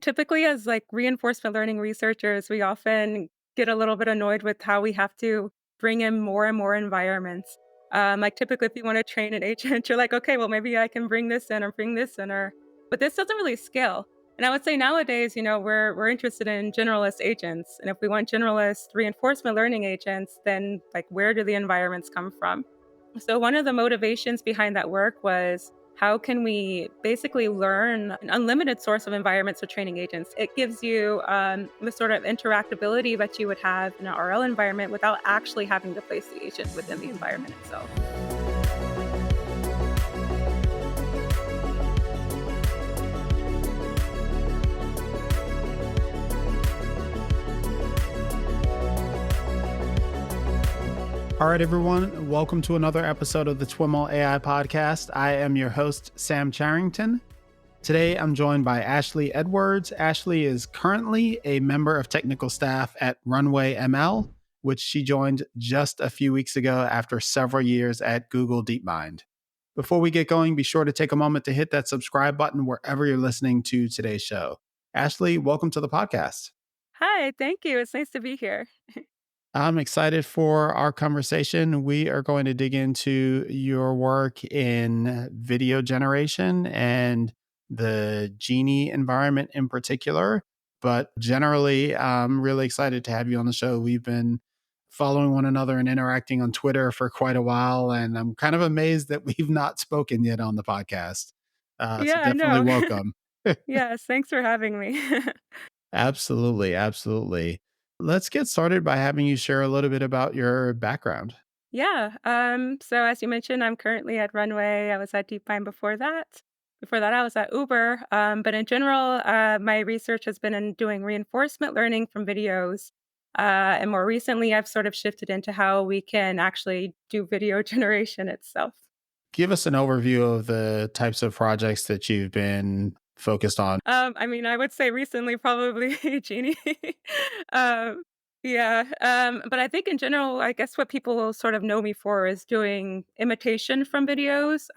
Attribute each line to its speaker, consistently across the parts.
Speaker 1: Typically, as like reinforcement learning researchers, we often get a little bit annoyed with how we have to bring in more and more environments. Like typically, if you want to train an agent, you're like, okay, well, maybe I can bring this in or bring this in, but this doesn't really scale. And I would say nowadays, we're interested in generalist agents, and if we want generalist reinforcement learning agents, then like where do the environments come from? So one of the motivations behind that work was how can we basically learn an unlimited source of environments for training agents? It gives you the sort of interactability that you would have in an RL environment without actually having to place the agent within the environment itself.
Speaker 2: All right, everyone. Welcome to another episode of the TWIML AI podcast. I am your host, Sam Charrington. Today, I'm joined by Ashley Edwards. Ashley is currently a member of technical staff at Runway ML, which she joined just a few weeks ago after several years at Google DeepMind. Before we get going, be sure to take a moment to hit that subscribe button wherever you're listening to today's show. Ashley, welcome to the podcast.
Speaker 1: Hi, thank you. It's nice to be here.
Speaker 2: I'm excited for our conversation. We are going to dig into your work in video generation and the Genie environment in particular. But generally, I'm really excited to have you on the show. We've been following one another and interacting on Twitter for quite a while, and I'm kind of amazed that we've not spoken yet on the podcast. So
Speaker 1: Yeah, I
Speaker 2: definitely
Speaker 1: know.
Speaker 2: welcome.
Speaker 1: Yes, thanks for having me.
Speaker 2: Absolutely, absolutely. Let's get started by having you share a little bit about your background.
Speaker 1: Yeah. So as you mentioned, I'm currently at Runway. I was at DeepMind before that. Before that, I was at Uber. But in general, my research has been in doing reinforcement learning from videos. And more recently, I've sort of shifted into how we can actually do video generation itself.
Speaker 2: Give us an overview of the types of projects that you've been focused on.
Speaker 1: I would say recently, probably Genie. um, yeah. But I think in general, I guess what people will sort of know me for is doing imitation from videos.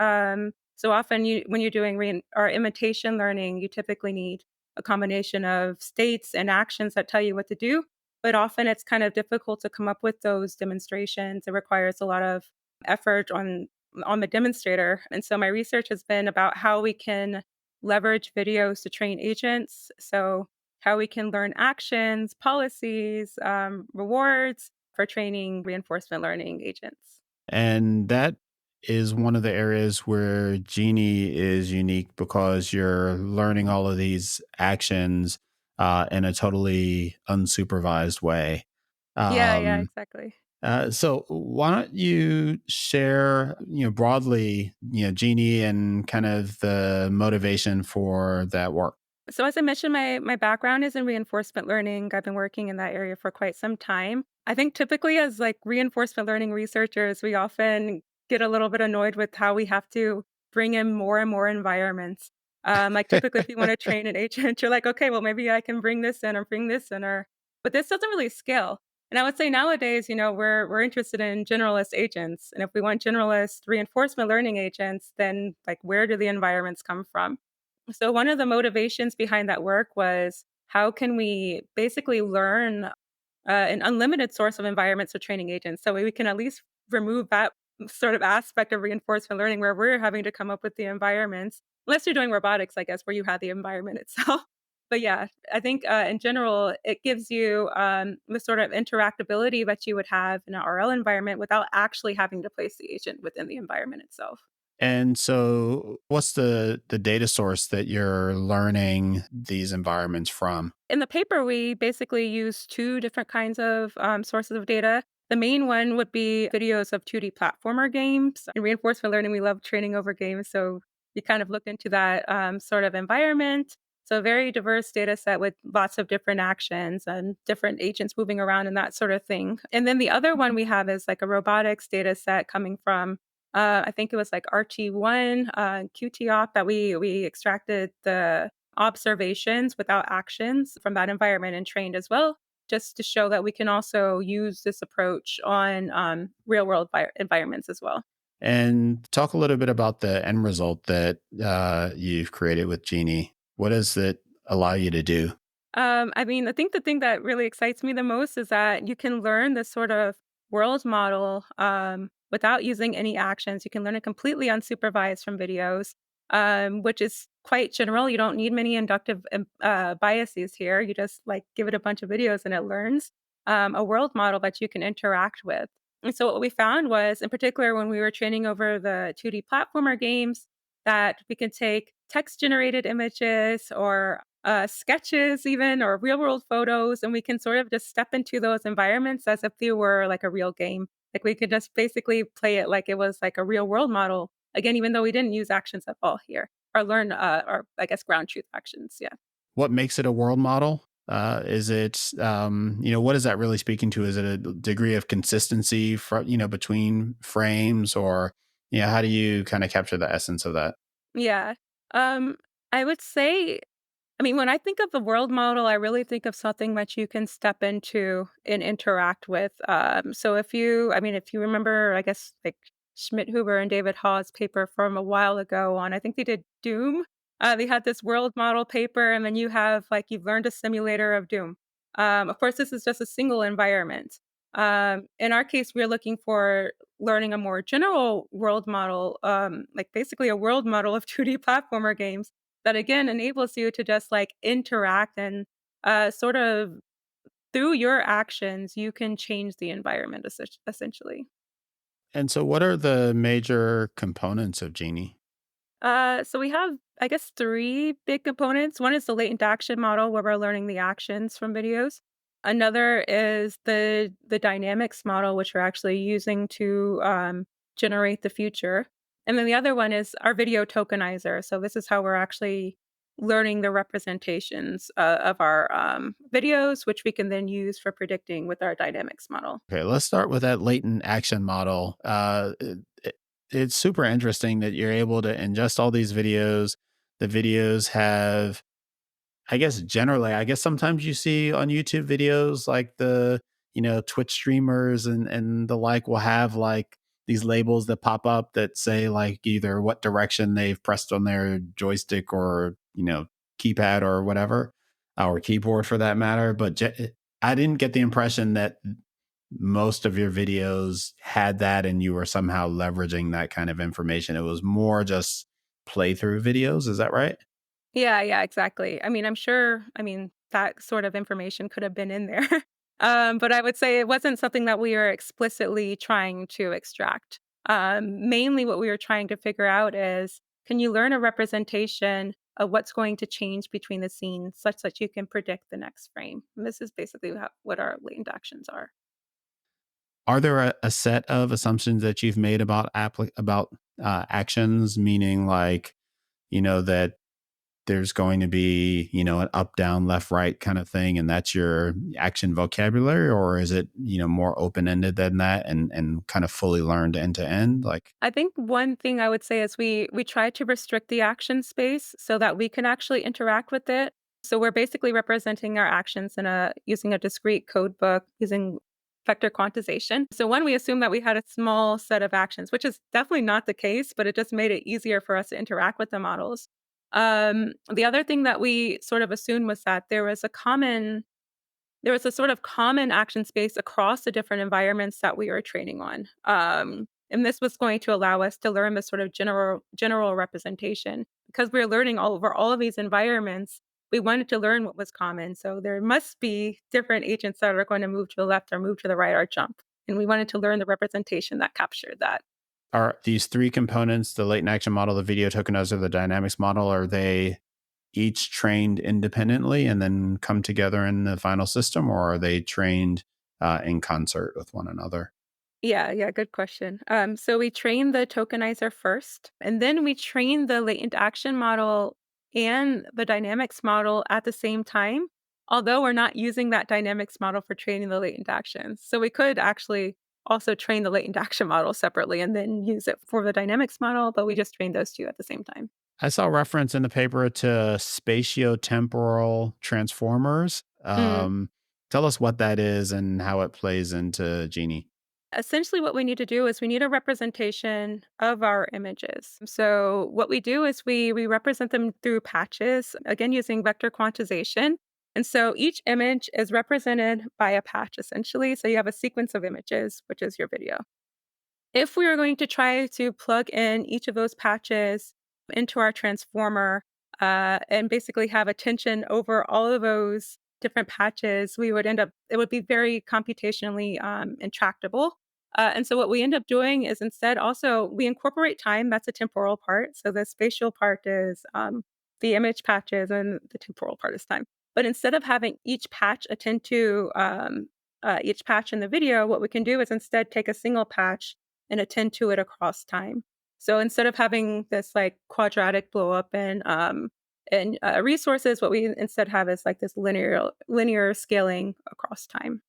Speaker 1: So often, when you're doing or imitation learning, you typically need a combination of states and actions that tell you what to do. But often, it's kind of difficult to come up with those demonstrations. It requires a lot of effort on the demonstrator, and so my research has been about how we can leverage videos to train agents. So, how we can learn actions, policies, rewards for training reinforcement learning agents.
Speaker 2: And that is one of the areas where Genie is unique because you're learning all of these actions in a totally unsupervised way.
Speaker 1: Yeah,
Speaker 2: Um,
Speaker 1: exactly.
Speaker 2: so why don't you share, broadly, Genie and kind of the motivation for that work?
Speaker 1: So, as I mentioned, my background is in reinforcement learning. I've been working in that area for quite some time. I think typically, as like reinforcement learning researchers, we often get a little bit annoyed with how we have to bring in more and more environments. Like typically, if you want to train an agent, you're like, okay, well, maybe I can bring this in or bring this in, but this doesn't really scale. And I would say nowadays, we're interested in generalist agents, and if we want generalist reinforcement learning agents, then like where do the environments come from? So one of the motivations behind that work was how can we basically learn an unlimited source of environments for training agents, so we can at least remove that sort of aspect of reinforcement learning where we're having to come up with the environments, unless you're doing robotics, I guess, where you have the environment itself. But yeah, I think in general, it gives you the sort of interactability that you would have in an RL environment without actually having to place the agent within the environment itself.
Speaker 2: And so, what's the data source that you're learning these environments from?
Speaker 1: In the paper, we basically use two different kinds of sources of data. The main one would be videos of 2D platformer games. In reinforcement learning, we love training over games. So we kind of looked into that sort of environment. So a very diverse data set with lots of different actions and different agents moving around and that sort of thing. And then the other one we have is like a robotics data set coming from, I think it was like RT1, QTOP that we extracted the observations without actions from that environment and trained as well, just to show that we can also use this approach on real world environments as well.
Speaker 2: And talk a little bit about the end result that you've created with Genie. What does it allow you to do?
Speaker 1: I mean, I think the thing that really excites me the most is that you can learn this sort of world model without using any actions. You can learn it completely unsupervised from videos, which is quite general. You don't need many inductive biases here. You just like give it a bunch of videos and it learns a world model that you can interact with. And so what we found was, in particular, when we were training over the 2D platformer games, that we can take text generated images or sketches even or real world photos, and we can sort of just step into those environments as if they were like a real game. Like we could just basically play it like it was like a real world model. Again, even though we didn't use actions at all here or learn or I guess ground truth actions. Yeah.
Speaker 2: What makes it a world model? Is it, what is that really speaking to? Is it a degree of consistency between frames, or, how do you kind of capture the essence of that?
Speaker 1: Yeah. Um, I would say I mean, when I think of the world model, I really think of something that you can step into and interact with. So if you remember, I guess like Schmidt Huber and David Hawes' paper from a while ago on, I think they did Doom. They had this world model paper, and then you have like you've learned a simulator of Doom. Of course, this is just a single environment. In our case, we're looking for learning a more general world model, like basically a world model of 2D platformer games that again enables you to just like interact and sort of through your actions you can change the environment essentially.
Speaker 2: And so, what are the major components of Genie?
Speaker 1: So we have, I guess, three big components. One is the latent action model, where we're learning the actions from videos. Another is the dynamics model, which we're actually using to generate the future. And then the other one is our video tokenizer. So this is how we're actually learning the representations of our videos, which we can then use for predicting with our dynamics model.
Speaker 2: Okay, let's start with that latent action model. It's super interesting that you're able to ingest all these videos. The videos have, I guess, generally, I guess sometimes you see on YouTube videos like the, Twitch streamers and the like will have like these labels that pop up that say like either what direction they've pressed on their joystick or, keypad or whatever, or keyboard for that matter. But I didn't get the impression that most of your videos had that and you were somehow leveraging that kind of information. It was more just playthrough videos. Is that right?
Speaker 1: Yeah, yeah, exactly. I mean, I'm sure that sort of information could have been in there. But I would say it wasn't something that we were explicitly trying to extract. Mainly what we were trying to figure out is, can you learn a representation of what's going to change between the scenes such that you can predict the next frame? And this is basically what our latent actions are.
Speaker 2: Are there a set of assumptions that you've made about actions, meaning like, that there's going to be, an up, down, left, right kind of thing, and that's your action vocabulary, or is it, more open ended than that and kind of fully learned end to end? Like,
Speaker 1: I think one thing I would say is we try to restrict the action space so that we can actually interact with it. So we're basically representing our actions in a using a discrete code book using vector quantization. So one, we assume that we had a small set of actions, which is definitely not the case, but it just made it easier for us to interact with the models. The other thing that we sort of assumed was that there was a sort of common action space across the different environments that we were training on. And this was going to allow us to learn this sort of general representation. Because we are learning all over all of these environments, we wanted to learn what was common. So there must be different agents that are going to move to the left or move to the right or jump. And we wanted to learn the representation that captured that.
Speaker 2: are these three components, the latent action model, the video tokenizer, the dynamics model, are they each trained independently and then come together in the final system, or are they trained in concert with one another?
Speaker 1: Yeah, yeah, good question. So we train the tokenizer first, and then we train the latent action model and the dynamics model at the same time, although we're not using that dynamics model for training the latent actions. So we could actually also train the latent action model separately and then use it for the dynamics model, but we just train those two at the same time.
Speaker 2: I saw reference in the paper to spatiotemporal transformers.
Speaker 1: Mm.
Speaker 2: Tell us what that is and how it plays into Genie.
Speaker 1: Essentially, what we need to do is we need a representation of our images. So what we do is we represent them through patches, again using vector quantization. And so each image is represented by a patch essentially. So you have a sequence of images, which is your video. If we are going to try to plug in each of those patches into our transformer and basically have attention over all of those different patches, we would end up, it would be very computationally intractable. And so what we end up doing is instead also we incorporate time. That's a temporal part. So the spatial part is the image patches, and the temporal part is time. But instead of having each patch attend to each patch in the video, what we can do is instead take a single patch and attend to it across time. So instead of having this like quadratic blow up in resources, what we instead have is like this linear scaling across time.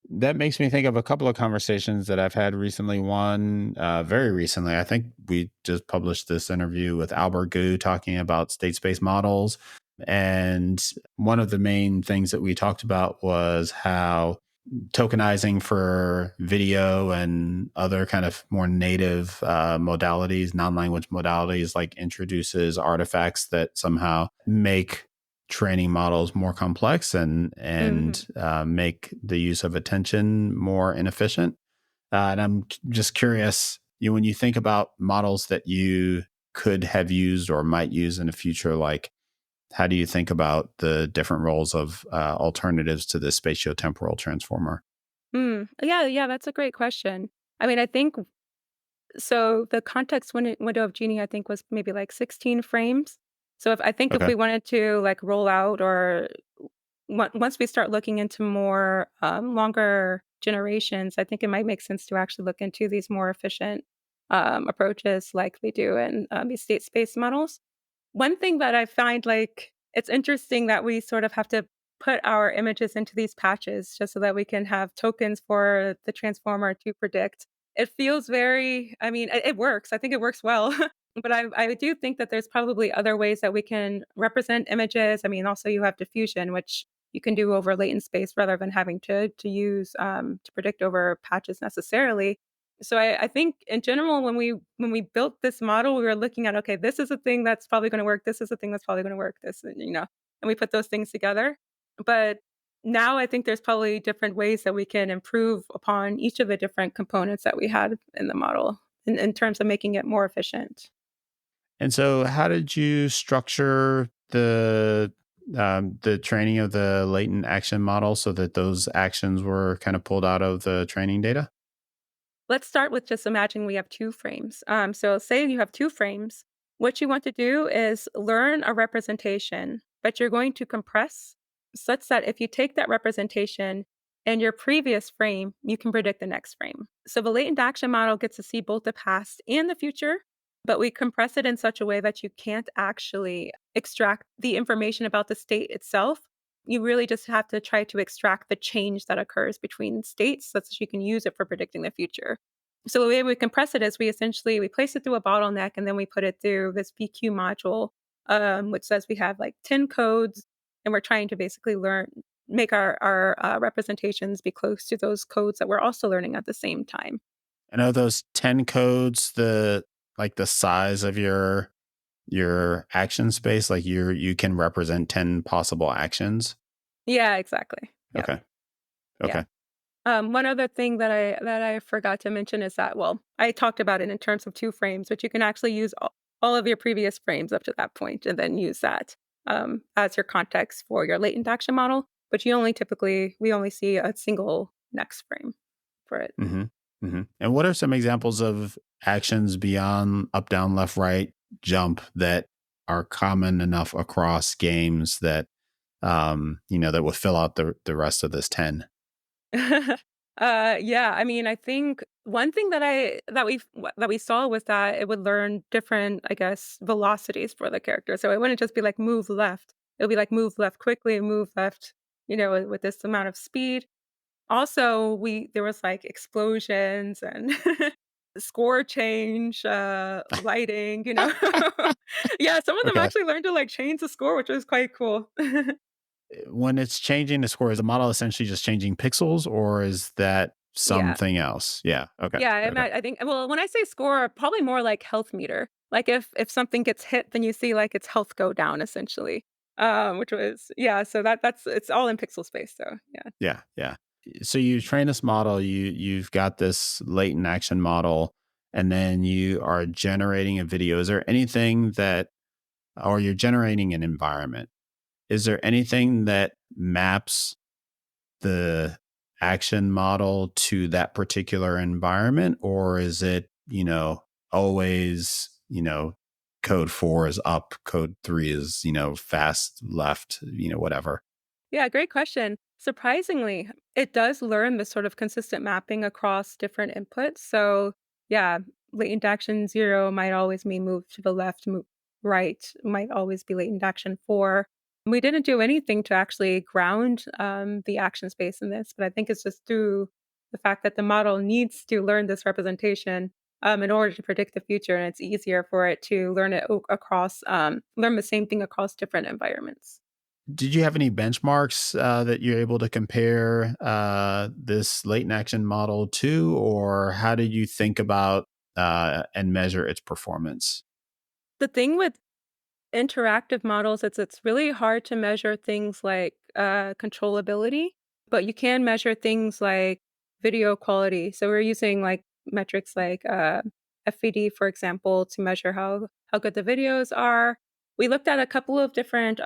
Speaker 2: That makes me think of a couple of conversations that I've had recently. One, very recently, I think we just published this interview with Albert Gu talking about state space models. And one of the main things that we talked about was how tokenizing for video and other kind of more native modalities, non-language modalities, like introduces artifacts that somehow make training models more complex and
Speaker 1: Mhm.
Speaker 2: make the use of attention more inefficient. And I'm just curious, when you think about models that you could have used or might use in the future, like how do you think about the different roles of alternatives to the spatiotemporal transformer?
Speaker 1: Yeah, yeah, that's a great question. I mean, I think so. The context window of Genie, I think, was maybe like 16 frames. So if
Speaker 2: Okay.
Speaker 1: we wanted to like roll out or once we start looking into more longer generations, I think it might make sense to actually look into these more efficient approaches like they do in these state space models. One thing that I find, like, it's interesting that we sort of have to put our images into these patches just so that we can have tokens for the transformer to predict. It feels very, I mean, it works. I think it works well. But I do think that there's probably other ways that we can represent images. I mean, also you have diffusion, which you can do over latent space rather than having to use to predict over patches necessarily. So I think in general, when we built this model, we were looking at, okay, this is a thing that's probably going to work. This is a thing that's probably going to work. And we put those things together. But now I think there's probably different ways that we can improve upon each of the different components that we had in the model in terms of making it more efficient.
Speaker 2: And so, how did you structure the training of the latent action model so that those actions were kind of pulled out of the training data?
Speaker 1: Let's start with just imagine we have 2 frames. So say you have 2 frames. What you want to do is learn a representation, but you're going to compress such that if you take that representation in your previous frame, you can predict the next frame. So the latent action model gets to see both the past and the future, but we compress it in such a way that you can't actually extract the information about the state itself. You really just have to try to extract the change that occurs between states such that you can use it for predicting the future. So the way we compress it is we place it through a bottleneck and then we put it through this VQ module, which says we have like 10 codes and we're trying to basically make our representations be close to those codes that we're also learning at the same time.
Speaker 2: And are those 10 codes the size of your action space? Like you can represent 10 possible actions?
Speaker 1: Yeah, exactly. Yep.
Speaker 2: Okay.
Speaker 1: Yeah.
Speaker 2: Okay.
Speaker 1: One other thing that I forgot to mention is that, well, I talked about it in terms of 2 frames, but you can actually use all of your previous frames up to that point and then use that as your context for your latent action model. But we only see a single next frame for it.
Speaker 2: hmm And what are some examples of actions beyond up, down, left, right, jump that are common enough across games that that would fill out the rest of this 10?
Speaker 1: Yeah, I mean, I think one thing that we saw was that it would learn different, I guess, velocities for the character. So it wouldn't just be like move left. It would be like move left quickly, move left, with this amount of speed. Also, we there was like explosions and score change, lighting. Yeah, some of them
Speaker 2: Okay.
Speaker 1: actually learned to like change the score, which was quite cool.
Speaker 2: When it's changing the score, is the model essentially just changing pixels, or is that
Speaker 1: Yeah.
Speaker 2: something else. Yeah. Okay.
Speaker 1: Yeah,
Speaker 2: Okay.
Speaker 1: I think well, when I say score, probably more like health meter. Like if something gets hit, then you see like its health go down essentially. Which was yeah, so that's it's all in pixel space, so yeah.
Speaker 2: Yeah. Yeah. So you train this model, you've got this latent action model, and then you are generating a video. Is there anything that, or you're generating an environment? Is there anything that maps the action model to that particular environment, or is it, always, code 4 is up, code 3 is, fast left, whatever?
Speaker 1: Yeah, great question. Surprisingly, it does learn this sort of consistent mapping across different inputs. So, yeah, latent action 0 might always mean move to the left, move right might always be latent action 4. We didn't do anything to actually ground the action space in this, but I think it's just through the fact that the model needs to learn this representation in order to predict the future, and it's easier for it to learn it across, learn the same thing across different environments.
Speaker 2: Did you have any benchmarks that you're able to compare this latent action model to, or how did you think about and measure its performance?
Speaker 1: The thing with interactive models, it's really hard to measure things like, controllability, but you can measure things like video quality. So we're using, like, metrics like, FVD, for example, to measure how good the videos are. We looked at a couple of different,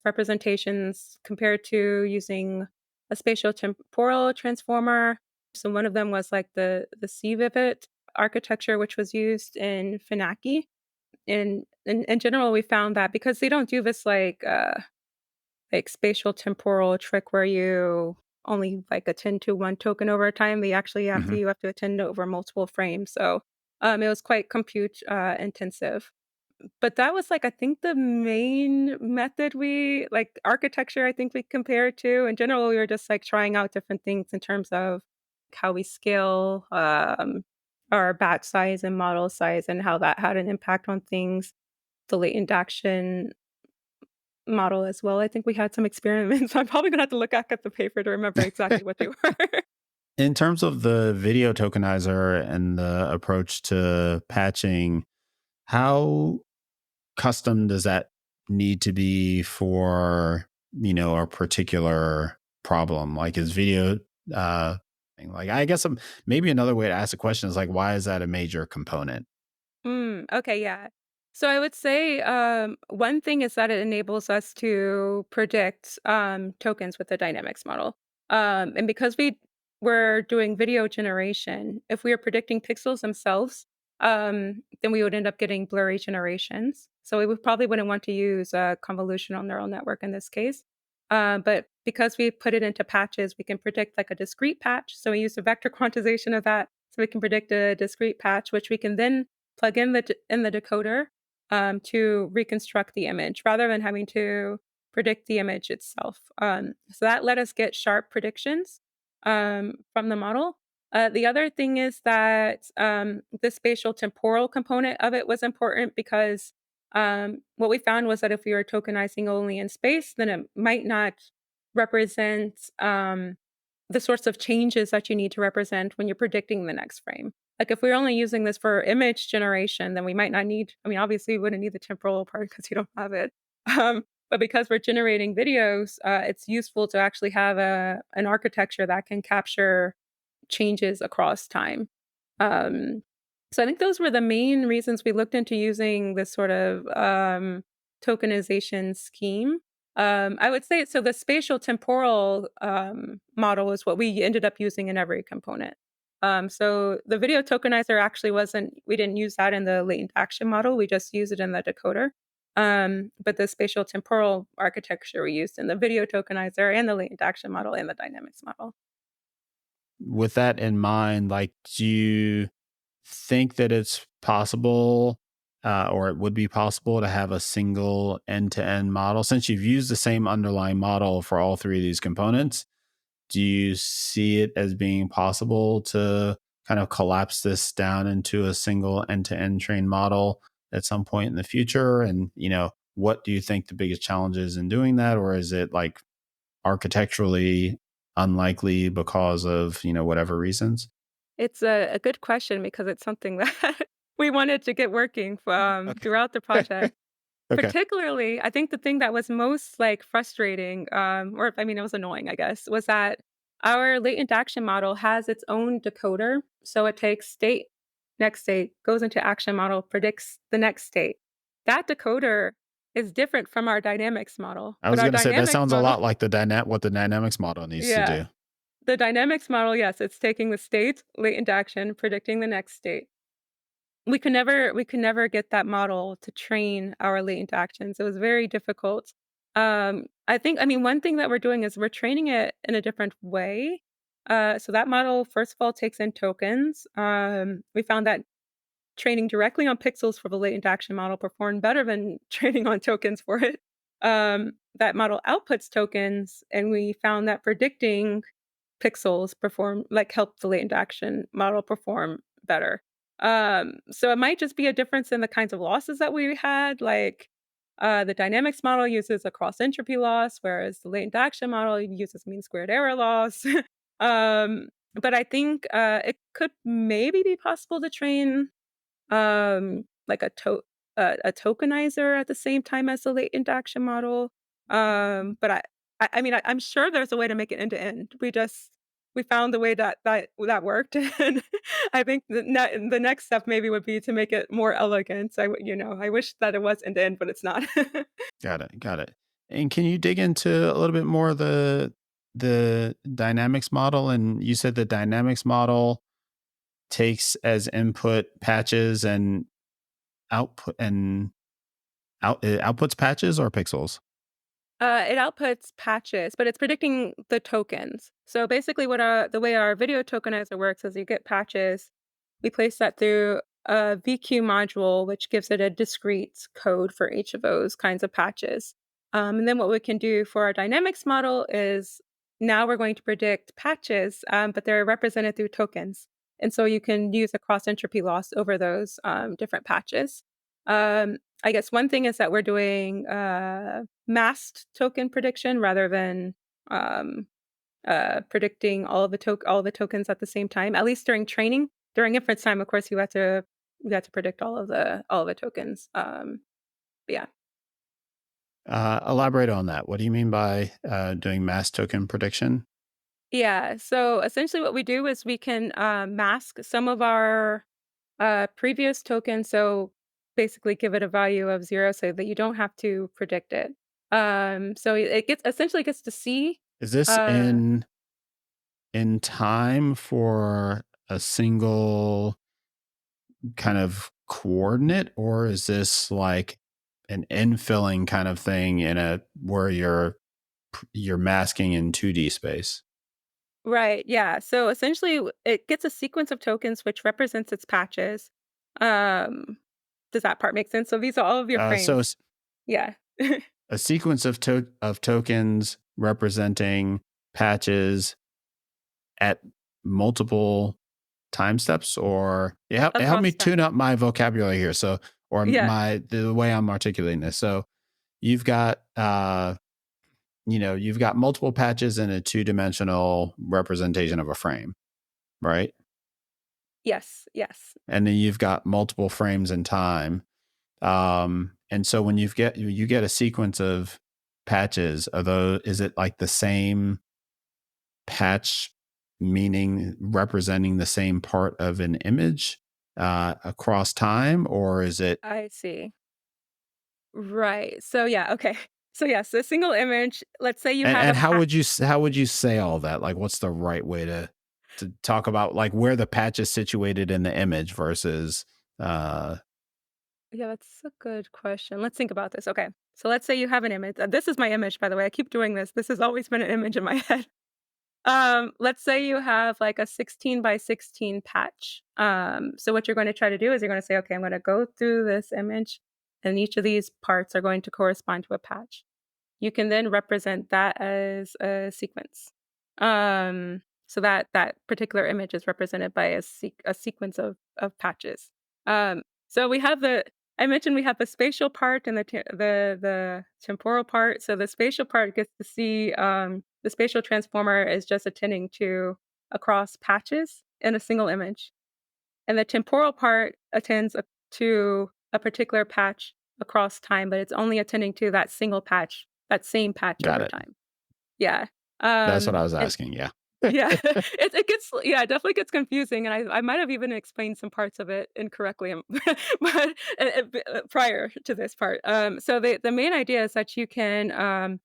Speaker 1: representations compared to using a spatiotemporal transformer. So one of them was, like, the CVivid architecture, which was used in Finaki. In general, we found that because they don't do this, like, spatial temporal trick where you only, like, attend to one token over time, they actually
Speaker 2: Hmm.
Speaker 1: you have to attend over multiple frames, so, it was quite compute, intensive. But that was, like, I think the main method we like, architecture, I think we compared to. In general, we were just, like, trying out different things in terms of how we scale, our batch size and model size and how that had an impact on things. The latent action model as well. I think we had some experiments. I'm probably gonna have to look back at the paper to remember exactly what they were.
Speaker 2: In terms of the video tokenizer and the approach to patching, how custom does that need to be for, a particular problem? Like, is video, uh, like, I guess maybe another way to ask the question is like, why is that a major component?
Speaker 1: Okay, yeah. So I would say one thing is that it enables us to predict tokens with the dynamics model. And because we were doing video generation, if we are predicting pixels themselves, then we would end up getting blurry generations. So we would probably wouldn't want to use a convolutional neural network in this case. But because we put it into patches, we can predict like a discrete patch. So we use a vector quantization of that. So we can predict a discrete patch, which we can then plug in the decoder, to reconstruct the image rather than having to predict the image itself. So that let us get sharp predictions, from the model. The other thing is that, the spatial temporal component of it was important because, what we found was that if we were tokenizing only in space, then it might not represent, the sorts of changes that you need to represent when you're predicting the next frame. Like, if we're only using this for image generation, then we might not need I mean, obviously, we wouldn't need the temporal part because you don't have it. But because we're generating videos, it's useful to actually have an architecture that can capture changes across time. Um, so I think those were the main reasons we looked into using this sort of, tokenization scheme. I would say so the spatial temporal, model is what we ended up using in every component. So the video tokenizer actually wasn't we didn't use that in the latent action model, we just used it in the decoder. But the spatial temporal architecture we used in the video tokenizer and the latent action model and the dynamics model.
Speaker 2: With that in mind, like, do you think that it's possible, or it would be possible to have a single end-to-end model since you've used the same underlying model for all three of these components? Do you see it as being possible to kind of collapse this down into a single end-to-end trained model at some point in the future? And, what do you think the biggest challenge is in doing that? Or is it like architecturally unlikely because of, whatever reasons?
Speaker 1: It's a good question because it's something that we wanted to get working
Speaker 2: Okay.
Speaker 1: throughout the project.
Speaker 2: Okay.
Speaker 1: Particularly, I think the thing that was most, like, frustrating, or I mean, it was annoying, I guess, was that our latent action model has its own decoder. So it takes state, next state, goes into action model, predicts the next state. That decoder is different from our dynamics model,
Speaker 2: I
Speaker 1: but
Speaker 2: was
Speaker 1: our
Speaker 2: gonna say that
Speaker 1: dynamics
Speaker 2: sounds a
Speaker 1: model
Speaker 2: lot like what the dynamics model needs to
Speaker 1: yeah,
Speaker 2: do.
Speaker 1: the dynamics model, yes, it's taking the state, latent action, predicting the next state. We could never get that model to train our latent actions. It was very difficult. I mean, one thing that we're doing is we're training it in a different way. So that model, first of all, takes in tokens. We found that training directly on pixels for the latent action model performed better than training on tokens for it. That model outputs tokens, and we found that predicting pixels perform like help the latent action model perform better. So it might just be a difference in the kinds of losses that we had. Like the dynamics model uses a cross entropy loss, whereas the latent action model uses mean squared error loss. But I think it could maybe be possible to train like a tokenizer at the same time as the latent action model. But I mean, I'm sure there's a way to make it end to end. We found the way that worked, and I think the next step maybe would be to make it more elegant. I wish that it was end to end, but it's not.
Speaker 2: Got it. Got it. And can you dig into a little bit more of the dynamics model? And you said the dynamics model takes as input patches and output and it outputs patches or pixels.
Speaker 1: It outputs patches, but it's predicting the tokens. So basically, the way our video tokenizer works is you get patches. We place that through a VQ module, which gives it a discrete code for each of those kinds of patches. And then what we can do for our dynamics model is now we're going to predict patches, but they're represented through tokens. And so you can use a cross entropy loss over those different patches. I guess one thing is that we're doing masked token prediction rather than um, predicting all of the tokens at the same time. At least during training, during inference time, of course, you have to predict all of the tokens. But yeah,
Speaker 2: Elaborate on that. What do you mean by doing mass token prediction?
Speaker 1: yeah. So essentially, what we do is we can mask some of our previous tokens. So basically, give it a value of 0 so that you don't have to predict it. So it gets to see.
Speaker 2: Is this
Speaker 1: Uh,
Speaker 2: in time for a single kind of coordinate, or is this like an infilling kind of thing in a where you're masking in 2D space?
Speaker 1: Right, yeah. So essentially, it gets a sequence of tokens which represents its patches. Um, does that part make sense? So these are all of your
Speaker 2: So
Speaker 1: frames.
Speaker 2: it's
Speaker 1: Yeah.
Speaker 2: a sequence of tokens representing patches at multiple time steps, or help me
Speaker 1: Across
Speaker 2: tune
Speaker 1: time.
Speaker 2: up my vocabulary here. So, or
Speaker 1: Yeah.
Speaker 2: my the way I'm articulating this. So you've got you've got multiple patches in a two-dimensional representation of a frame, right?
Speaker 1: Yes, yes.
Speaker 2: And then you've got multiple frames in time. And so when you get a sequence of patches, is it like the same patch, meaning representing the same part of an image across time, or is it?
Speaker 1: I see. Right. So yeah, okay. So yes, a single image, let's say you had a
Speaker 2: And
Speaker 1: patch.
Speaker 2: how would you say all that? Like, what's the right way to talk about like where the patch is situated in the image versus? Uh,
Speaker 1: Yeah, that's a good question. Let's think about this. Okay. So let's say you have an image. This is my image, by the way. I keep doing this. This has always been an image in my head. Let's say you have like a 16 by 16 patch. So what you're going to try to do is you're going to say, okay, I'm going to go through this image, and each of these parts are going to correspond to a patch. You can then represent that as a sequence. So that particular image is represented by a sequence of patches. So we have the I mentioned we have the spatial part and the temporal part. So the spatial part gets to see, the spatial transformer is just attending to across patches in a single image, and the temporal part attends to a particular patch across time, but it's only attending to that single patch, that same patch
Speaker 2: Got
Speaker 1: over
Speaker 2: it.
Speaker 1: time. Yeah.
Speaker 2: That's what I was
Speaker 1: And
Speaker 2: asking. Yeah.
Speaker 1: yeah, it gets yeah, it definitely gets confusing, and I might have even explained some parts of it incorrectly, but, prior to this part. So the main idea is that you can,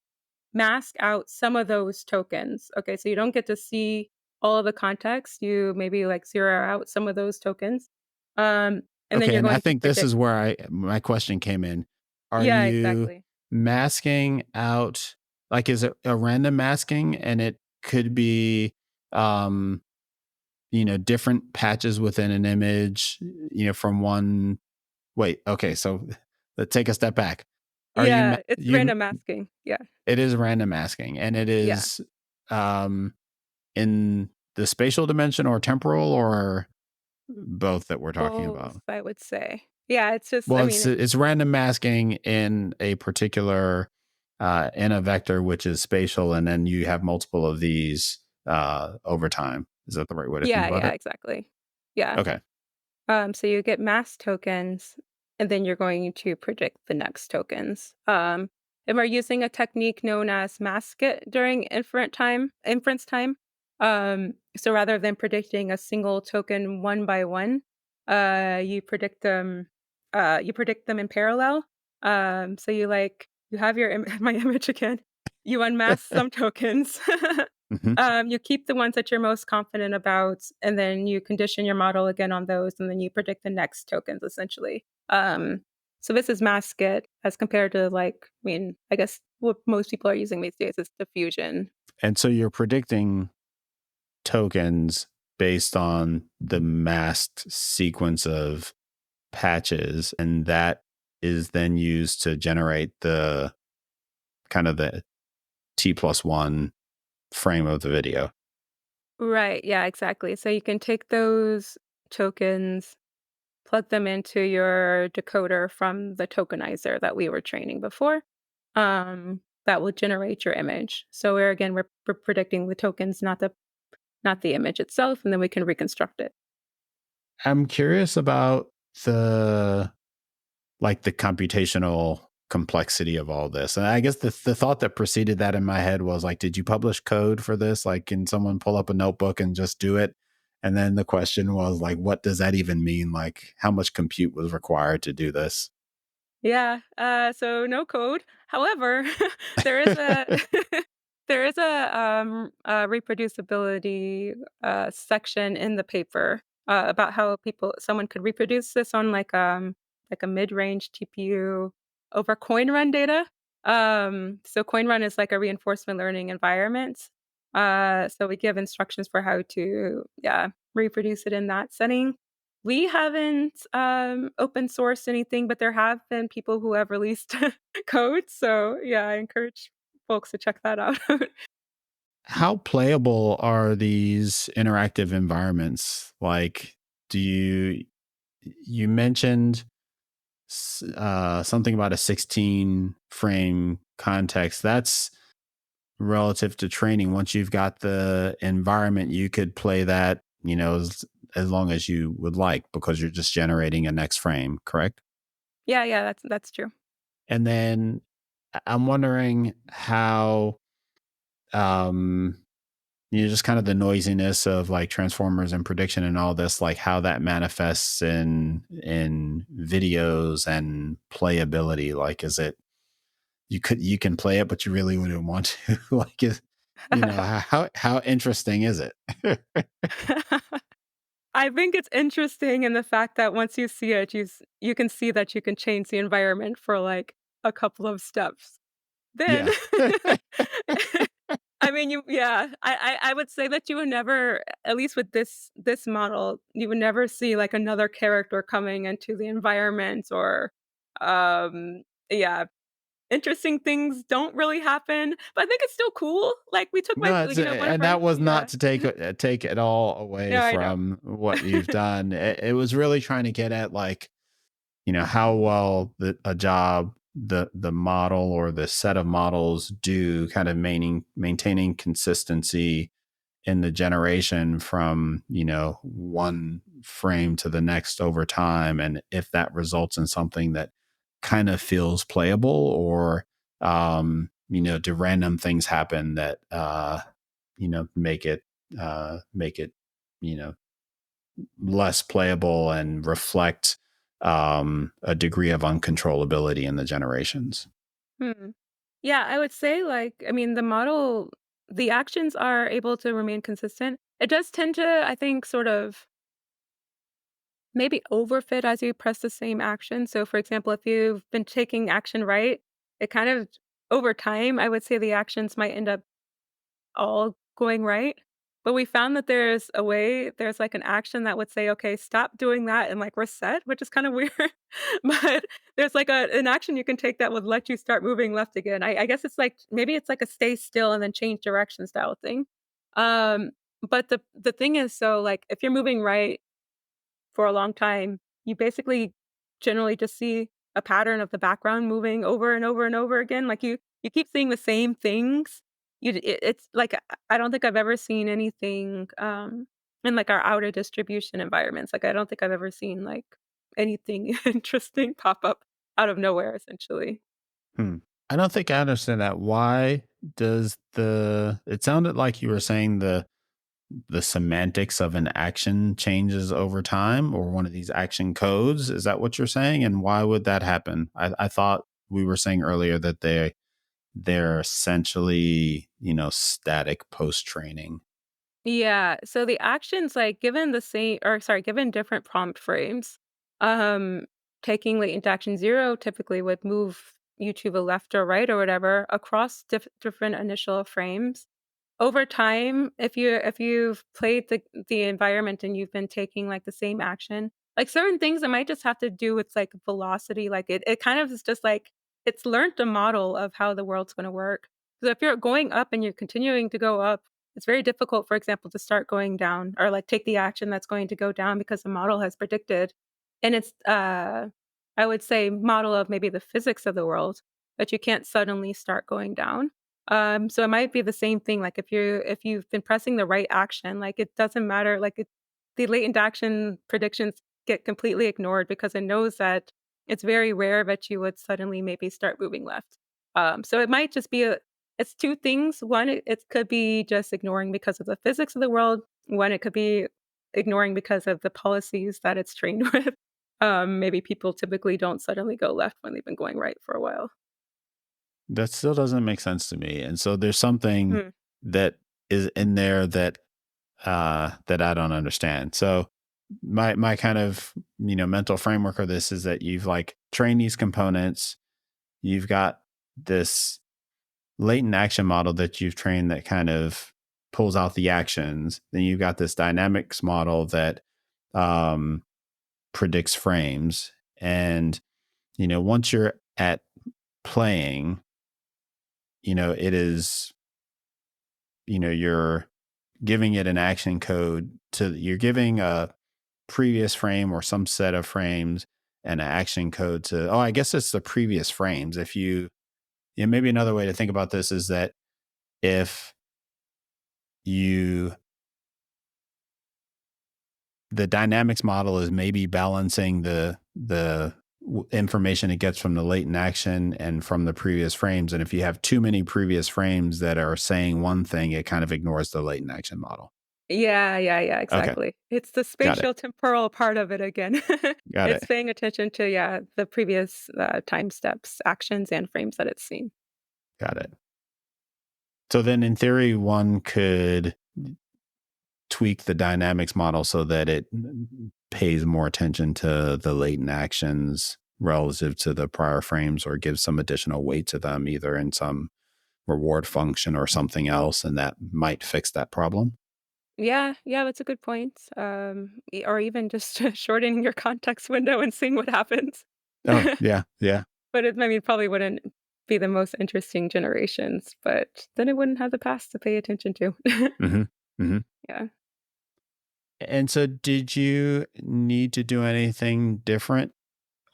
Speaker 1: mask out some of those tokens. Okay, so you don't get to see all of the context, you maybe, like, zero out some of those tokens, and then
Speaker 2: Okay,
Speaker 1: you're
Speaker 2: and I
Speaker 1: going to
Speaker 2: think this
Speaker 1: predict.
Speaker 2: is where I my question came in. Are
Speaker 1: Yeah,
Speaker 2: you
Speaker 1: exactly.
Speaker 2: masking out, like, is it a random masking and it could be, um, different patches within an image, from one wait, okay, so let's take a step back. Are you ma
Speaker 1: Yeah, it's
Speaker 2: you
Speaker 1: random masking. Yeah,
Speaker 2: It is random masking, and it
Speaker 1: yeah.
Speaker 2: is, um, in the spatial dimension or temporal or both that we're talking
Speaker 1: Both,
Speaker 2: about?
Speaker 1: I would say. Yeah, it's just I
Speaker 2: Well,
Speaker 1: mean,
Speaker 2: it's random masking in a particular, in a vector, which is spatial, and then you have multiple of these, over time. Is that the right way to think
Speaker 1: yeah,
Speaker 2: about
Speaker 1: yeah,
Speaker 2: it?
Speaker 1: exactly. Yeah.
Speaker 2: Okay.
Speaker 1: So you get mass tokens, and then you're going to predict the next tokens. And we're using a technique known as mask it during inference time. So rather than predicting a single token one by one, you predict them. You predict them in parallel. So you have your my image again. You unmask some tokens.
Speaker 2: Mhm.
Speaker 1: You keep the ones that you're most confident about, and then you condition your model again on those, and then you predict the next tokens essentially. So this is mask it as compared to I guess what most people are using these days is diffusion.
Speaker 2: And so you're predicting tokens based on the masked sequence of patches, and that is then used to generate the kind of the T plus one frame of the video.
Speaker 1: Right. Yeah, exactly. So you can take those tokens, plug them into your decoder from the tokenizer that we were training before. That will generate your image. So we're predicting the tokens, not the image itself, and then we can reconstruct it.
Speaker 2: I'm curious about the the computational complexity of all this. And I guess the thought that preceded that in my head was like, did you publish code for this? Like, can someone pull up a notebook and just do it? And then the question was like, what does that even mean? Like, how much compute was required to do this?
Speaker 1: Yeah, so no code. However, there is a there is a reproducibility, section in the paper, about how someone could reproduce this on like a mid-range TPU over coin run data. So coin run is like a reinforcement learning environment. So we give instructions for how to, yeah, reproduce it in that setting. We haven't, open sourced anything, but there have been people who have released code, so, yeah, I encourage folks to check that out.
Speaker 2: How playable are these interactive environments? Like, do you mentioned something about a 16 frame context? That's relative to training. Once you've got the environment, you could play that, as long as you would like because you're just generating a next frame, correct?
Speaker 1: Yeah, yeah, that's true.
Speaker 2: And then I'm wondering how, um, just kind of the noisiness of like transformers and prediction and all this, like how that manifests in videos and playability. Like, is it you can play it, but you really wouldn't want to? Like, how interesting is it?
Speaker 1: I think it's interesting in the fact that once you see it, you can see that you can change the environment for, like, a couple of steps. Then
Speaker 2: Yeah.
Speaker 1: I mean, I would say that you would never, at least with this model, you would never see, like, another character coming into the environment or, um yeah, interesting things don't really happen, but I think it's still cool. Like, we took
Speaker 2: No, it's
Speaker 1: one of
Speaker 2: and
Speaker 1: our
Speaker 2: that was not
Speaker 1: yeah.
Speaker 2: to take it all away
Speaker 1: Yeah, I know.
Speaker 2: from what you've done. It was really trying to get at like how well a job, the model or the set of models do kind of maintaining consistency in the generation from one frame to the next over time, and if that results in something that kind of feels playable, or do random things happen that make it you know less playable and reflect a degree of uncontrollability in the generations.
Speaker 1: Hmm. Yeah, I would say, like, I mean, the actions are able to remain consistent. It does tend to, I think, sort of maybe overfit as you press the same action. So, for example, if you've been taking action right, it kind of over time, I would say the actions might end up all going right. But we found that there's like an action that would say, okay, stop doing that and like reset, which is kind of weird. But there's like an action you can take that would let you start moving left again. I guess it's like maybe it's like a stay still and then change direction style thing. Um, but the thing is, so like if you're moving right for a long time, you basically generally just see a pattern of the background moving over and over and over again. Like you keep seeing the same things. It's like I don't think I've ever seen anything in like our outer distribution environments. Like I don't think I've ever seen like anything interesting pop up out of nowhere essentially.
Speaker 2: Hmm. I don't think I understand that. Why does it sounded like you were saying the semantics of an action changes over time, or one of these action codes? Is that what you're saying? And why would that happen? I thought we were saying earlier that they're essentially, static post training.
Speaker 1: Yeah, so the actions, like, given the same or sorry, given different prompt frames, um, taking latent action 0 typically would move you to the left or right or whatever across different initial frames. Over time, if you've played the environment and you've been taking, like, the same action, like, certain things it might just have to do with, like, velocity, like, it kind of is just, like, it's learned a model of how the world's gonna work. So if you're going up and you're continuing to go up, it's very difficult, for example, to start going down or, like, take the action that's going to go down because the model has predicted and it's, I would say, model of maybe the physics of the world, that you can't suddenly start going down. So it might be the same thing, like, if you've been pressing the right action, like, it doesn't matter, like, the latent action predictions get completely ignored because it knows that it's very rare that you would suddenly maybe start moving left. So it might just be it's 2 things. One, it could be just ignoring because of the physics of the world. One, it could be ignoring because of the policies that it's trained with. Maybe people typically don't suddenly go left when they've been going right for a while.
Speaker 2: That still doesn't make sense to me. And so there's something
Speaker 1: Hmm.
Speaker 2: that is in there that I don't understand. So my kind of mental framework of this is that you've like trained these components, you've got this latent action model that you've trained that kind of pulls out the actions. Then you've got this dynamics model that um, predicts frames. And once you're at playing, it is you're giving it an action code you're giving a previous frame or some set of frames and an action code to, oh, I guess it's the previous frames. If you, maybe another way to think about this is that if you, the dynamics model is maybe balancing the information it gets from the latent action and from the previous frames. And if you have too many previous frames that are saying one thing, it kind of ignores the latent action model.
Speaker 1: Yeah, yeah, yeah,
Speaker 2: Okay.
Speaker 1: exactly. It's the
Speaker 2: Got it.
Speaker 1: spatiotemporal part of it again.
Speaker 2: Got it.
Speaker 1: It's paying attention to, yeah, the previous, time steps, actions, and frames that it's seen.
Speaker 2: Got it. So then in theory, one could tweak the dynamics model so that it pays more attention to the latent actions relative to the prior frames, or gives some additional weight to them, either in some reward function or something else, and that might fix that problem.
Speaker 1: Yeah, yeah, that's a good point. Or even just shortening your context window and seeing what happens.
Speaker 2: Oh, yeah, yeah.
Speaker 1: But I mean, probably wouldn't be the most interesting generations, but then it wouldn't have the past to pay attention to.
Speaker 2: Hmm. Hmm.
Speaker 1: Yeah.
Speaker 2: And so, did you need to do anything different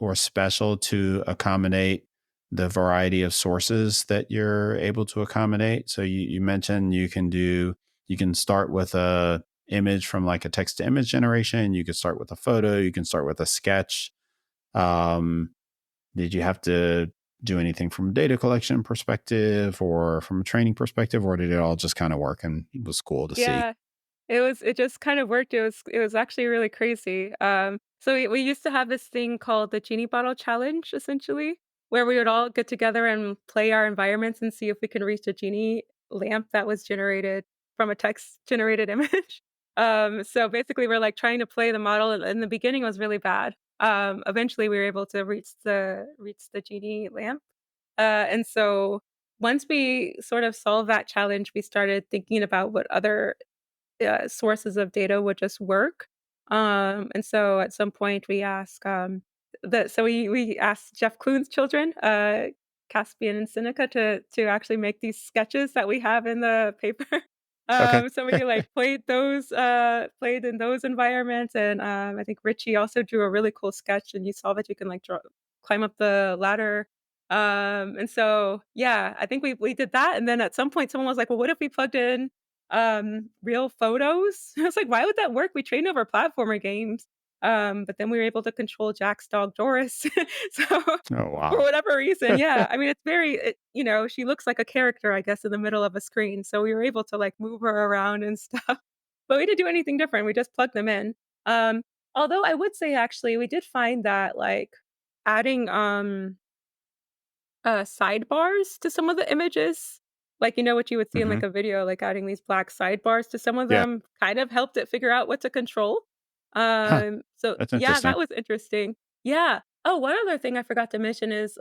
Speaker 2: or special to accommodate the variety of sources that you're able to accommodate? So you mentioned you can start with a image from like a text to image generation. You could start with a photo. You can start with a sketch. Um, did you have to do anything from a data collection perspective or from a training perspective, or did it all just kind of work and it was cool to see?
Speaker 1: Yeah. It just kind of worked. It was actually really crazy. So we used to have this thing called the Genie bottle challenge, essentially, where we would all get together and play our environments and see if we can reach a genie lamp that was generated from a text generated image. So basically, we're like trying to play the model. And in the beginning, it was really bad. Eventually, we were able to reach the genie lamp. And so once we sort of solved that challenge, we started thinking about what other sources of data would just work. And so at some point we ask we asked Jeff Klune's children, Caspian and Seneca, to actually make these sketches that we have in the paper.
Speaker 2: Okay.
Speaker 1: So we like played in those environments, and I think Richie also drew a really cool sketch, and you saw that you can like climb up the ladder. And so yeah, I think we did that, and then at some point someone was like, "Well, what if we plugged in real photos?" I was like, "Why would that work? We trained over platformer games." But then we were able to control Jack's dog Doris. So
Speaker 2: Oh,
Speaker 1: for
Speaker 2: wow.
Speaker 1: whatever reason, yeah. I mean, she looks like a character, I guess, in the middle of a screen. So we were able to like move her around and stuff. But we didn't do anything different. We just plugged them in. Um, Although I would say actually we did find that like adding sidebars to some of the images. Like, what you would see in,
Speaker 2: Hmm.
Speaker 1: like, a video, like, adding these black sidebars to some of
Speaker 2: Yeah.
Speaker 1: them kind of helped it figure out what to control.
Speaker 2: Huh.
Speaker 1: So
Speaker 2: That's
Speaker 1: yeah,
Speaker 2: interesting.
Speaker 1: that was interesting. Yeah. Oh, one other thing I forgot to mention is,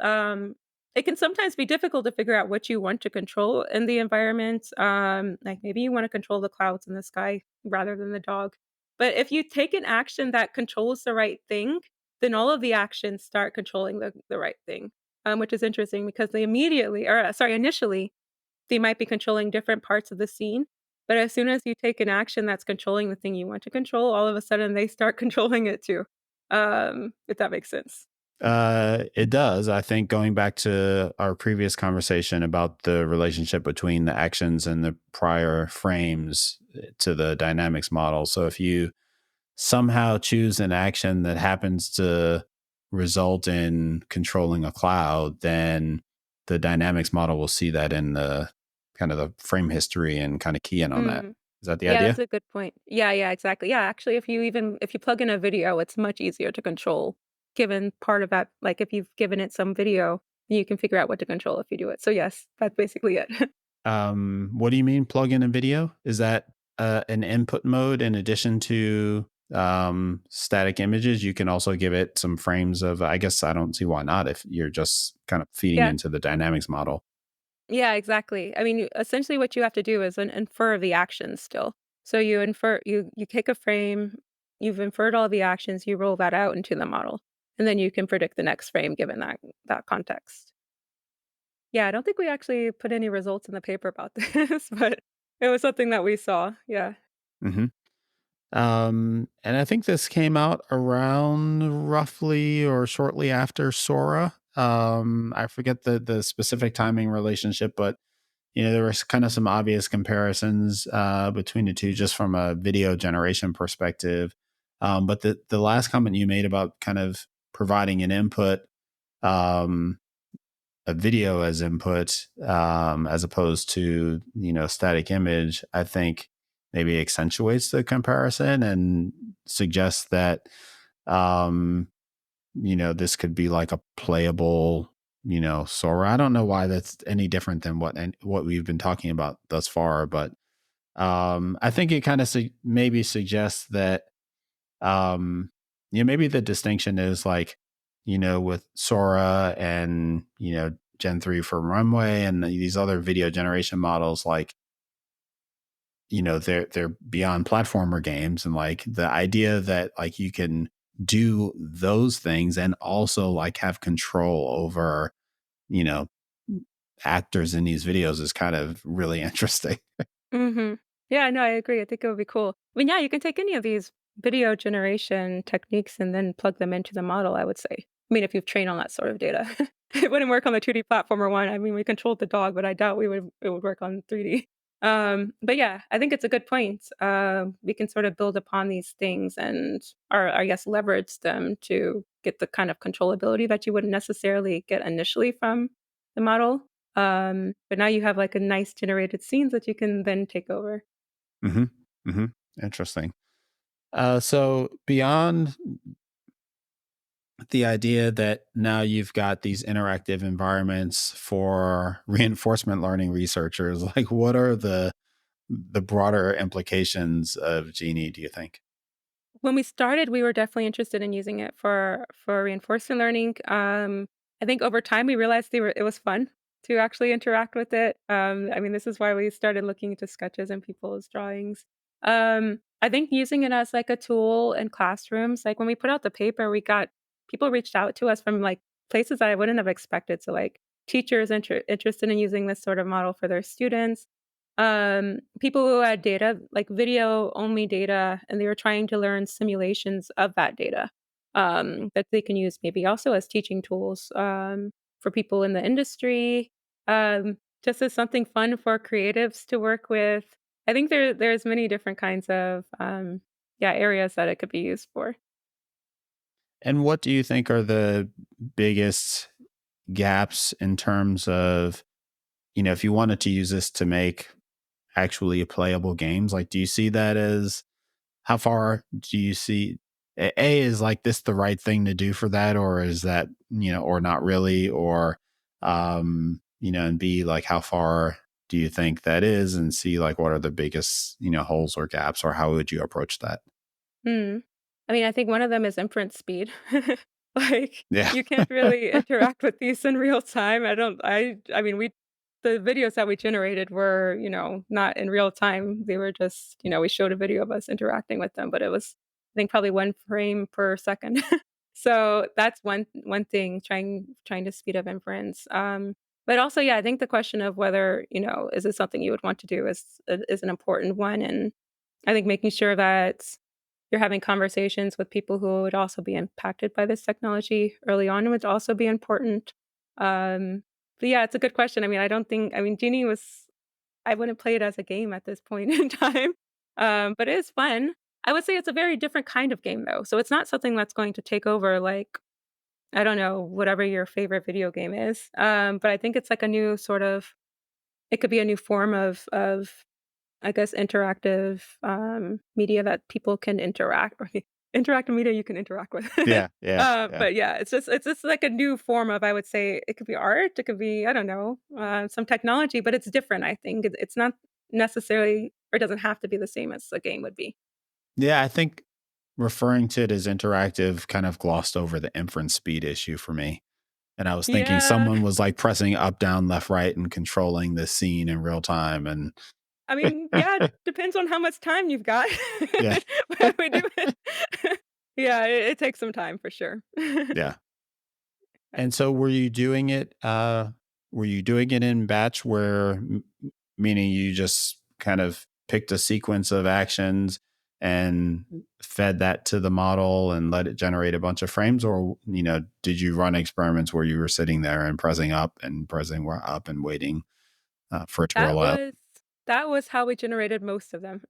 Speaker 1: it can sometimes be difficult to figure out what you want to control in the environment. Like, maybe you wanna control the clouds in the sky rather than the dog. But if you take an action that controls the right thing, then all of the actions start controlling the right thing, which is interesting because initially, they might be controlling different parts of the scene, but as soon as you take an action that's controlling the thing you want to control, all of a sudden they start controlling it too, if that makes sense.
Speaker 2: It does. I think going back to our previous conversation about the relationship between the actions and the prior frames to the dynamics model. So if you somehow choose an action that happens to result in controlling a cloud, then the dynamics model will see that in the kind of the frame history and kind of key in on that.
Speaker 1: Mm.
Speaker 2: Is that the
Speaker 1: Yeah, that's
Speaker 2: idea?
Speaker 1: a good point. Yeah, yeah, exactly. Yeah, actually, if you plug in a video, it's much easier to control given part of that like, if you've given it some video, you can figure out what to control if you do it. So, yes, that's basically it.
Speaker 2: What do you mean plug in a video? Is that an input mode in addition to static images? You can also give it some frames of, I guess I don't see why not if you're just kind of feeding
Speaker 1: Yeah.
Speaker 2: into the dynamics model.
Speaker 1: Yeah, exactly. I mean, essentially what you have to do is infer the actions still. So you take a frame, you've inferred all the actions, you roll that out into the model, and then you can predict the next frame given that context. Yeah, I don't think we actually put any results in the paper about this, but it was something that we saw. Yeah.
Speaker 2: Hmm. And I think this came out around roughly or shortly after Sora. I forget the specific timing relationship, but there was kind of some obvious comparisons between the two just from a video generation perspective. But the last comment you made about kind of providing an input, um, a video as input, as opposed to static image, I think maybe accentuates the comparison and suggests that this could be like a playable, Sora. I don't know why that's any different than what we've been talking about thus far, but I think it kind of maybe suggests that maybe the distinction is like, with Sora and Gen 3 for Runway and these other video generation models, like they're beyond platformer games, and like the idea that like you can do those things and also like have control over you know actors in these videos is kind of really interesting.
Speaker 1: Mhm. Yeah, no, I agree. I think it would be cool. I mean, yeah, you can take any of these video generation techniques and then plug them into the model, I would say. I mean, if you've trained on that sort of data. It wouldn't work on the 2D platformer one. I mean, we controlled the dog, but I doubt it would work on 3D. But yeah, I think it's a good point. We can sort of build upon these things and, or I guess, leverage them to get the kind of controllability that you wouldn't necessarily get initially from the model. But now you have like a nice generated scenes that you can then take over.
Speaker 2: Hmm. Hmm. Interesting. So beyond the idea that now you've got these interactive environments for reinforcement learning researchers, like what are the broader implications of Genie, do you think?
Speaker 1: When we started, we were definitely interested in using it for reinforcement learning. I think over time we realized it was fun to actually interact with it. I mean, this is why we started looking into sketches and people's drawings. I think using it as like a tool in classrooms, like when we put out the paper, we got people reached out to us from like places that I wouldn't have expected. So like teachers interested in using this sort of model for their students, people who had data, like video only data, and they were trying to learn simulations of that data, that they can use maybe also as teaching tools, for people in the industry, just as something fun for creatives to work with. I think there's many different kinds of, yeah, areas that it could be used for.
Speaker 2: And what do you think are the biggest gaps in terms of, if you wanted to use this to make actually playable games, like, do you see that as how far do you see is like this the right thing to do for that, or is that, or not really, or, and B, like, how far do you think that is, and see, like, what are the biggest, holes or gaps, or how would you approach that?
Speaker 1: Hmm. I mean, I think one of them is inference speed. Like,
Speaker 2: Yeah.
Speaker 1: you can't really interact with these in real time. I mean, the videos that we generated were, not in real time. They were just, we showed a video of us interacting with them, but it was, I think, probably 1 frame per second. So, that's one thing, trying to speed up inference. But also, yeah, I think the question of whether, is it something you would want to do is an important one, and I think making sure that you're having conversations with people who would also be impacted by this technology early on would also be important. Um, but yeah, it's a good question. I mean, Genie was I wouldn't play it as a game at this point in time, but it is fun. I would say it's a very different kind of game though, so it's not something that's going to take over like, I don't know, whatever your favorite video game is. But I think it's like a new sort of it could be a new form of I guess, interactive, media that people can interact or interactive media you can interact with.
Speaker 2: Yeah, yeah, yeah.
Speaker 1: But yeah, it's just like a new form of, I would say, it could be art, it could be, I don't know, some technology, but it's different, I think. It's not necessarily, or it doesn't have to be the same as a game would be.
Speaker 2: Yeah, I think referring to it as interactive kind of glossed over the inference speed issue for me. And I was thinking
Speaker 1: Yeah.
Speaker 2: someone was like pressing up, down, left, right, and controlling the scene in real time. And
Speaker 1: I mean, yeah, it depends on how much time you've got.
Speaker 2: yeah,
Speaker 1: But we do it. Yeah, it takes some time for sure.
Speaker 2: yeah. And so were you doing it in batch where meaning you just kind of picked a sequence of actions and fed that to the model and let it generate a bunch of frames, or did you run experiments where you were sitting there and pressing up and waiting for it to
Speaker 1: That
Speaker 2: roll out?
Speaker 1: was that was how we generated most of them.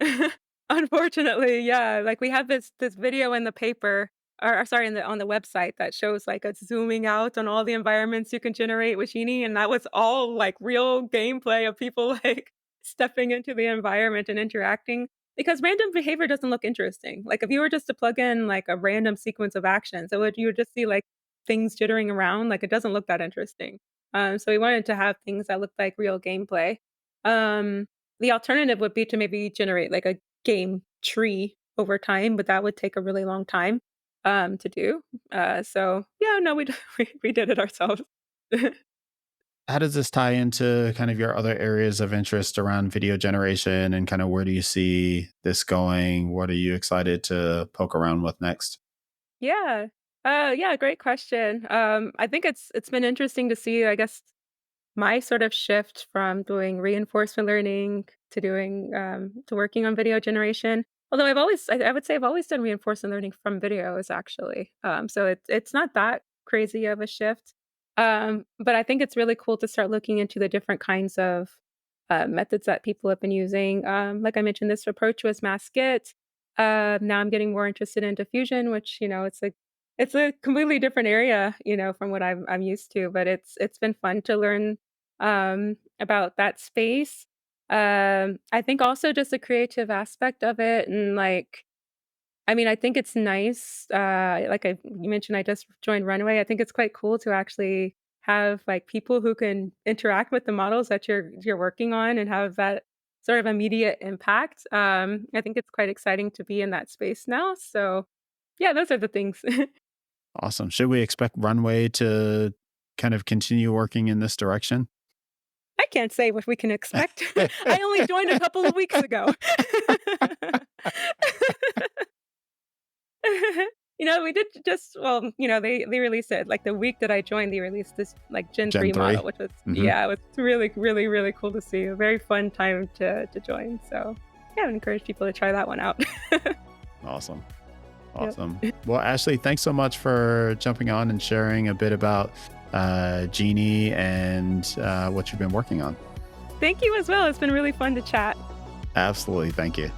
Speaker 1: Unfortunately, yeah, like, we have this video in the paper, or sorry, in the on the website that shows, like, us zooming out on all the environments you can generate with Genie, and that was all, like, real gameplay of people, like, stepping into the environment and interacting, because random behavior doesn't look interesting. Like, if you were just to plug in, like, a random sequence of actions, you would just see, like, things jittering around, like, it doesn't look that interesting. So we wanted to have things that looked like real gameplay. Um, the alternative would be to maybe generate like a game tree over time, but that would take a really long time to do. So yeah, no, we did it ourselves.
Speaker 2: How does this tie into kind of your other areas of interest around video generation, and kind of where do you see this going? What are you excited to poke around with next?
Speaker 1: Yeah. Yeah, great question. I think it's been interesting to see, I guess, my sort of shift from doing reinforcement learning to doing to working on video generation. Although I would say I've always done reinforcement learning from videos actually. So it's not that crazy of a shift. But I think it's really cool to start looking into the different kinds of methods that people have been using. Like I mentioned, this approach was mass get. Now I'm getting more interested in diffusion, which it's a completely different area, from what I'm used to. But it's been fun to learn about that space. I think also just the creative aspect of it, and I mean, I think it's nice. You mentioned, I just joined Runway. I think it's quite cool to actually have like people who can interact with the models that you're working on and have that sort of immediate impact. I think it's quite exciting to be in that space now. So, yeah, those are the things.
Speaker 2: Awesome. Should we expect Runway to kind of continue working in this direction?
Speaker 1: I can't say what we can expect. I only joined a couple of weeks ago. We did just they released it like the week that I joined. They released this like Gen
Speaker 2: Gen
Speaker 1: 3 model,
Speaker 2: 3?
Speaker 1: which was
Speaker 2: Hmm.
Speaker 1: yeah, it was really, really, really cool to see. A very fun time to join. So yeah, I would encourage people to try that one out.
Speaker 2: Awesome.
Speaker 1: Yep.
Speaker 2: Awesome. Well, Ashley, thanks so much for jumping on and sharing a bit about Genie and what you've been working on.
Speaker 1: Thank you as well. It's been really fun to chat.
Speaker 2: Absolutely. Thank you.